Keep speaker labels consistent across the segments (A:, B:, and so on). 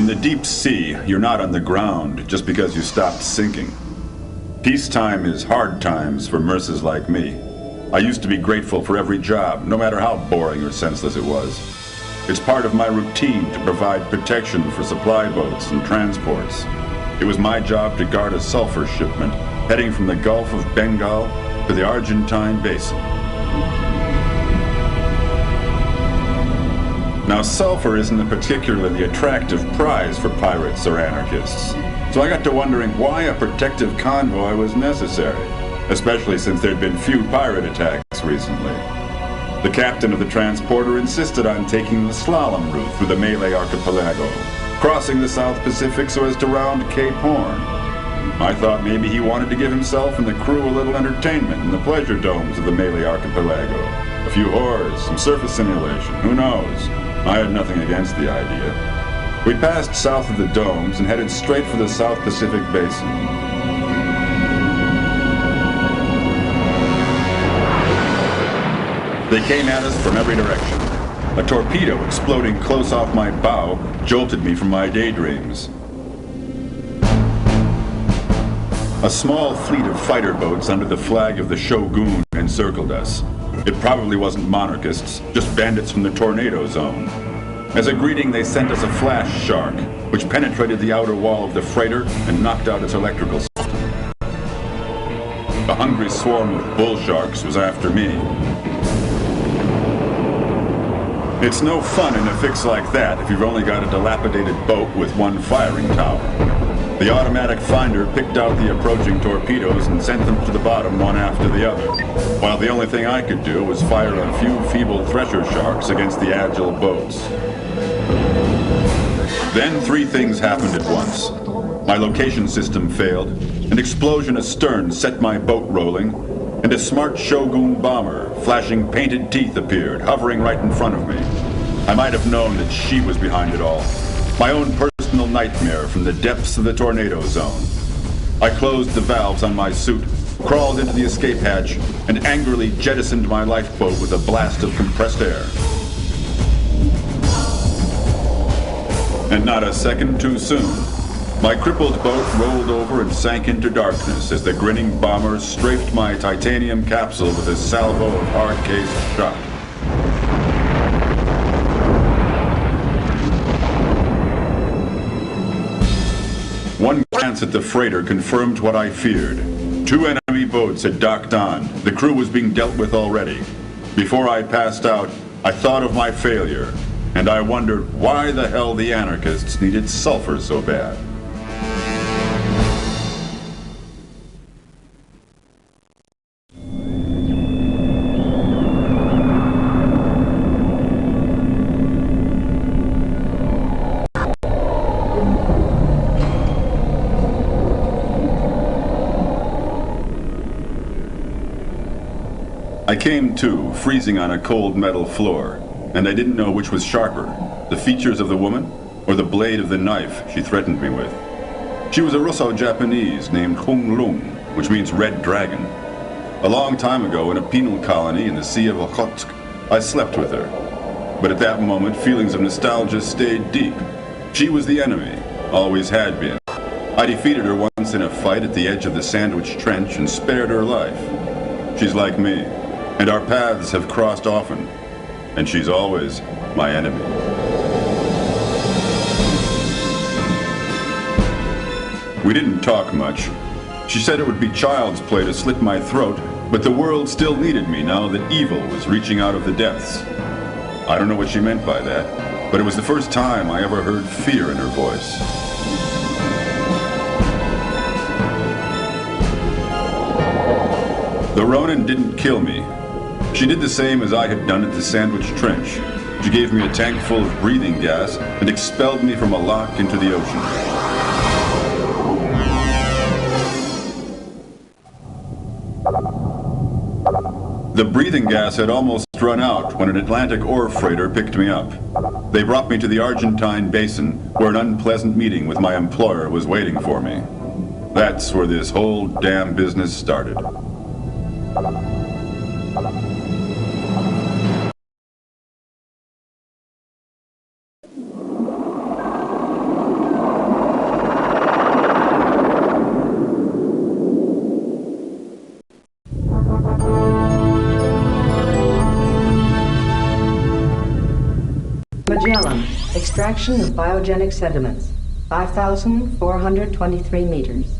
A: In the deep sea, you're not on the ground just because you stopped sinking. Peacetime is hard times for merces like me. I used to be grateful for every job, no matter how boring or senseless it was. It's part of my routine to provide protection for supply boats and transports. It was my job to guard a sulfur shipment heading from the Gulf of Bengal to the Argentine Basin. Now, sulfur isn't a particularly attractive prize for pirates or anarchists, so I got to wondering why a protective convoy was necessary, especially since there'd been few pirate attacks recently. The captain of the transporter insisted on taking the slalom route through the Malay archipelago, crossing the South Pacific so as to round Cape Horn. I thought maybe he wanted to give himself and the crew a little entertainment in the pleasure domes of the Malay archipelago. A few whores, some surface simulation, who knows? I had nothing against the idea. We passed south of the domes and headed straight for the South Pacific Basin. They came at us from every direction. A torpedo exploding close off my bow jolted me from my daydreams. A small fleet of fighter boats under the flag of the Shogun encircled us. It probably wasn't monarchists, just bandits from the tornado zone. As a greeting, they sent us a flash shark, which penetrated the outer wall of the freighter and knocked out its electrical system. A hungry swarm of bull sharks was after me. It's no fun in a fix like that if you've only got a dilapidated boat with one firing tower. The automatic finder picked out the approaching torpedoes and sent them to the bottom one after the other, while the only thing I could do was fire a few feeble thresher sharks against the agile boats. Then three things happened at once. My location system failed, an explosion astern set my boat rolling, and a smart Shogun bomber, flashing painted teeth, appeared, hovering right in front of me. I might have known that she was behind it all. My own personal nightmare from the depths of the tornado zone. I closed the valves on my suit, crawled into the escape hatch, and angrily jettisoned my lifeboat with a blast of compressed air. And not a second too soon, my crippled boat rolled over and sank into darkness as the grinning bomber strafed my titanium capsule with a salvo of hard-cased shot. One glance at the freighter confirmed what I feared. Two enemy boats had docked on. The crew was being dealt with already. Before I passed out, I thought of my failure, and I wondered why the hell the anarchists needed sulfur so bad. I came to, freezing on a cold metal floor, and I didn't know which was sharper, the features of the woman or the blade of the knife she threatened me with. She was a Russo-Japanese named Hung Lung, which means Red Dragon. A long time ago in a penal colony in the Sea of Okhotsk, I slept with her. But at that moment, feelings of nostalgia stayed deep. She was the enemy, always had been. I defeated her once in a fight at the edge of the Sandwich Trench and spared her life. She's like me. And our paths have crossed often, and she's always my enemy. We didn't talk much. She said it would be child's play to slit my throat, but the world still needed me now that evil was reaching out of the depths. I don't know what she meant by that, but it was the first time I ever heard fear in her voice. The Ronin didn't kill me. She did the same as I had done at the Sandwich Trench. She gave me a tank full of breathing gas and expelled me from a lock into the ocean. The breathing gas had almost run out when an Atlantic ore freighter picked me up. They brought me to the Argentine Basin, where an unpleasant meeting with my employer was waiting for me. That's where this whole damn business started.
B: Extraction of biogenic sediments, 5,423 meters.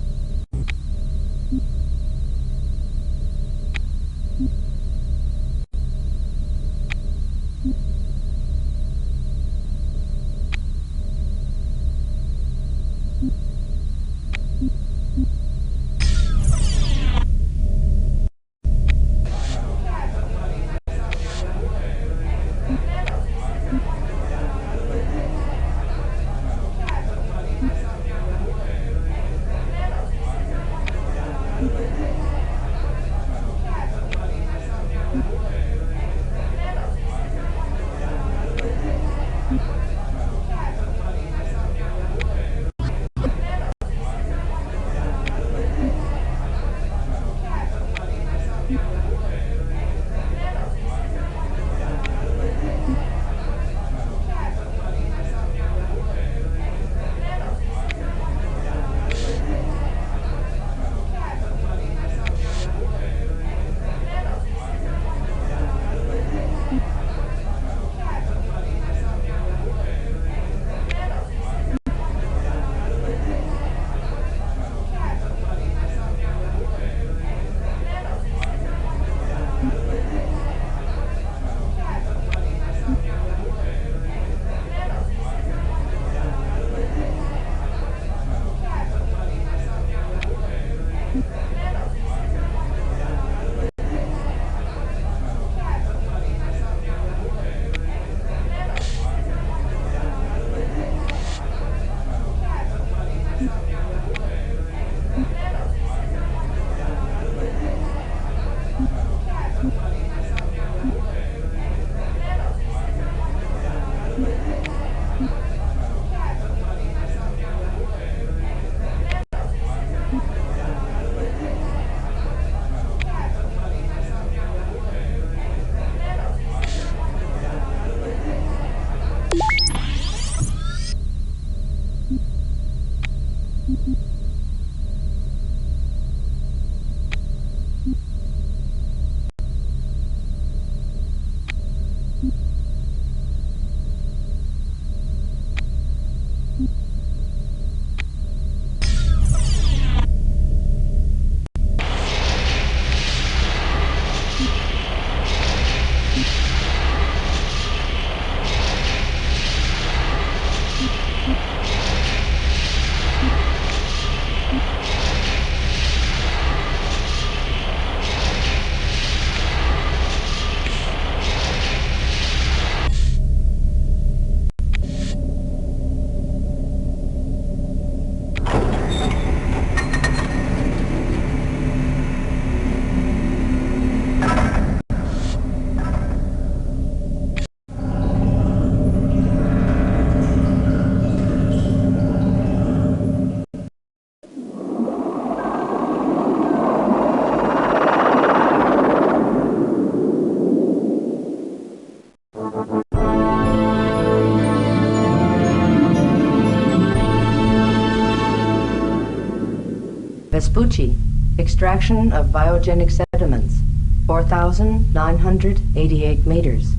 B: Vespucci, extraction of biogenic sediments, 4,988 meters.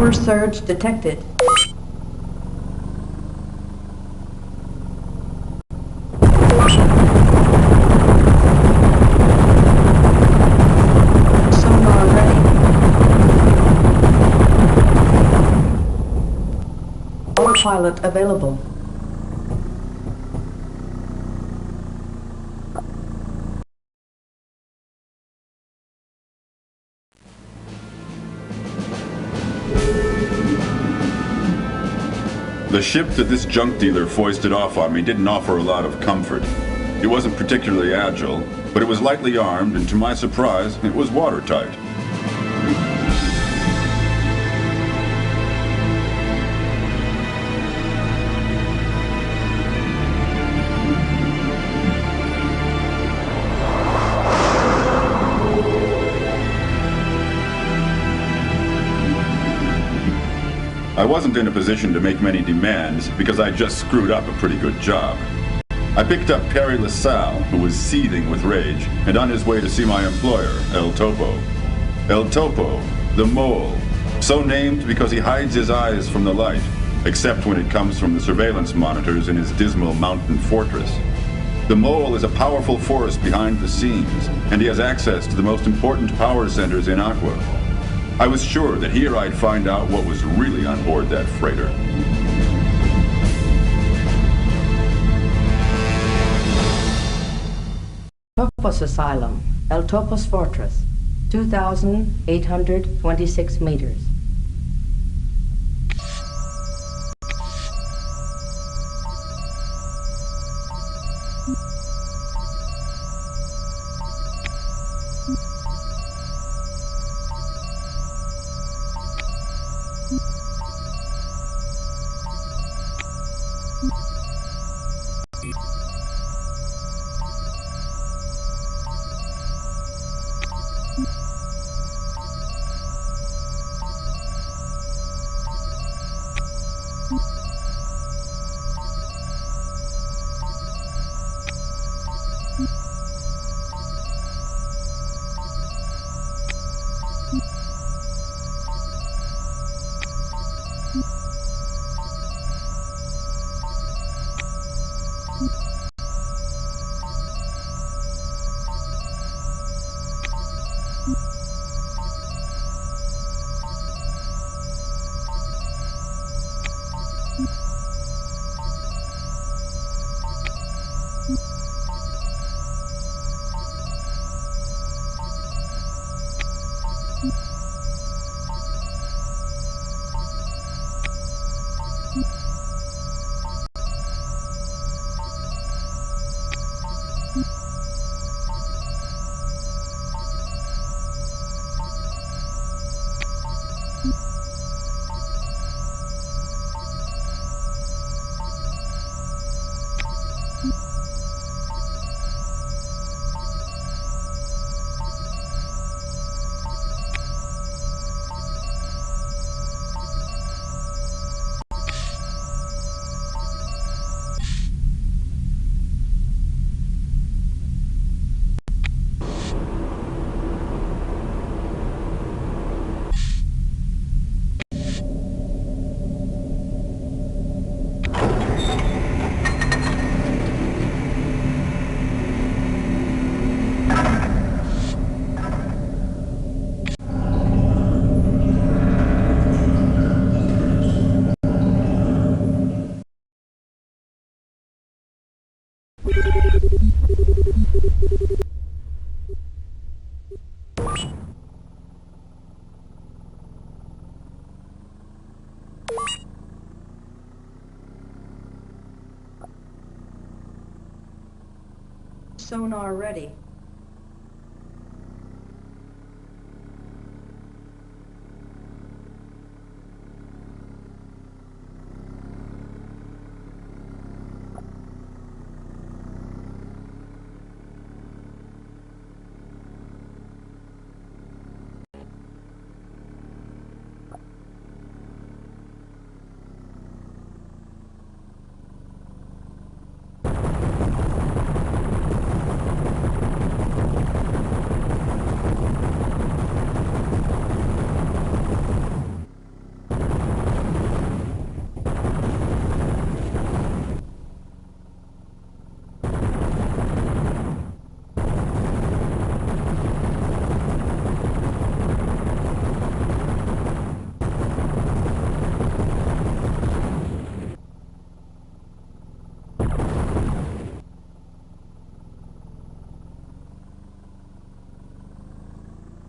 B: Power surge detected. Sonar ready. Autopilot available.
A: The ship that this junk dealer foisted off on me didn't offer a lot of comfort. It wasn't particularly agile, but it was lightly armed, and to my surprise, it was watertight. I wasn't in a position to make many demands because I just screwed up a pretty good job. I picked up Perry LaSalle, who was seething with rage, and on his way to see my employer, El Topo. El Topo, the mole, so named because he hides his eyes from the light, except when it comes from the surveillance monitors in his dismal mountain fortress. The mole is a powerful force behind the scenes, and he has access to the most important power centers in Aqua. I was sure that here I'd find out what was really on board that freighter.
B: Topos Asylum, El Topo's Fortress, 2,826 meters. Sonar ready.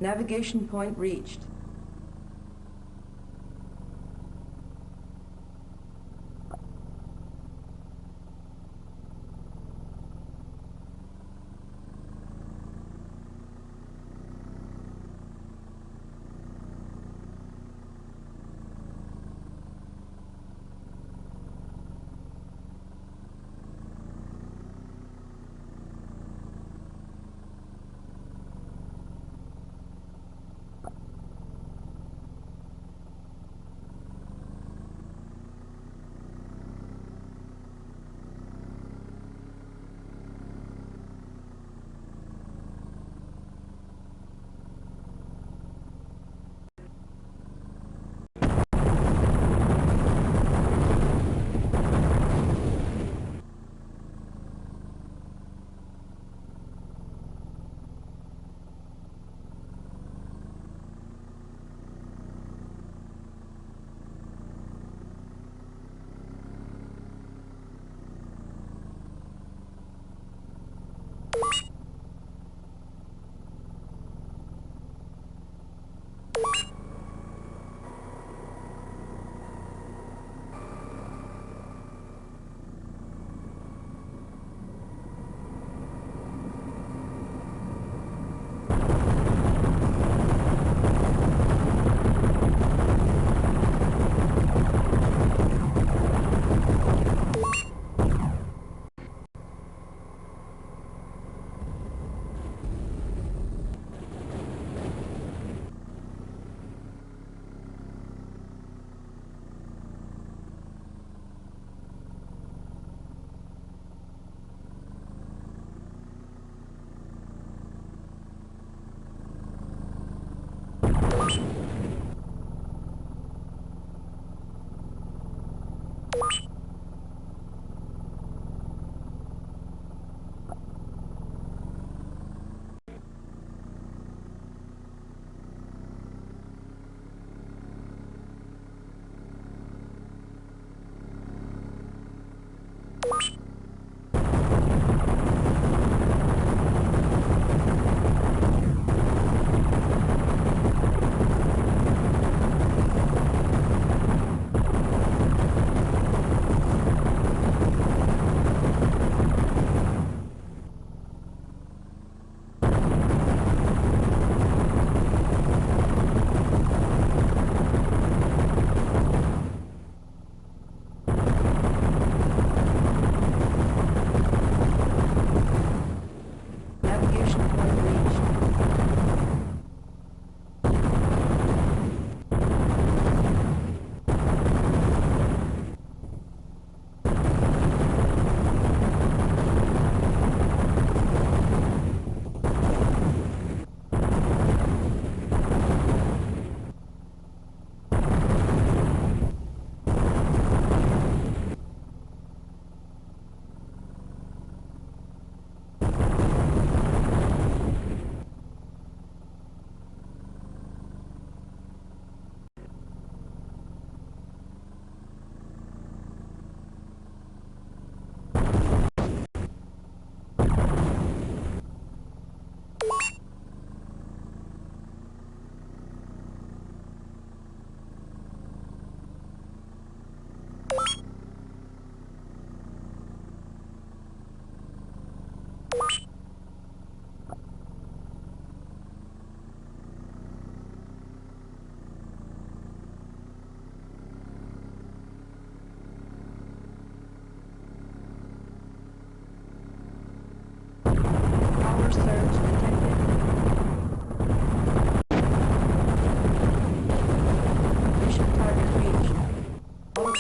B: Navigation point reached.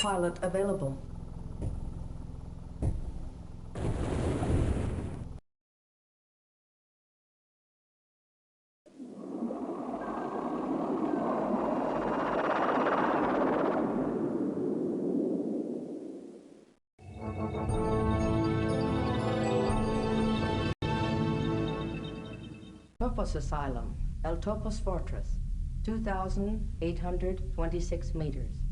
B: Pilot available. Topos Asylum, El Topo's Fortress, 2,826 meters.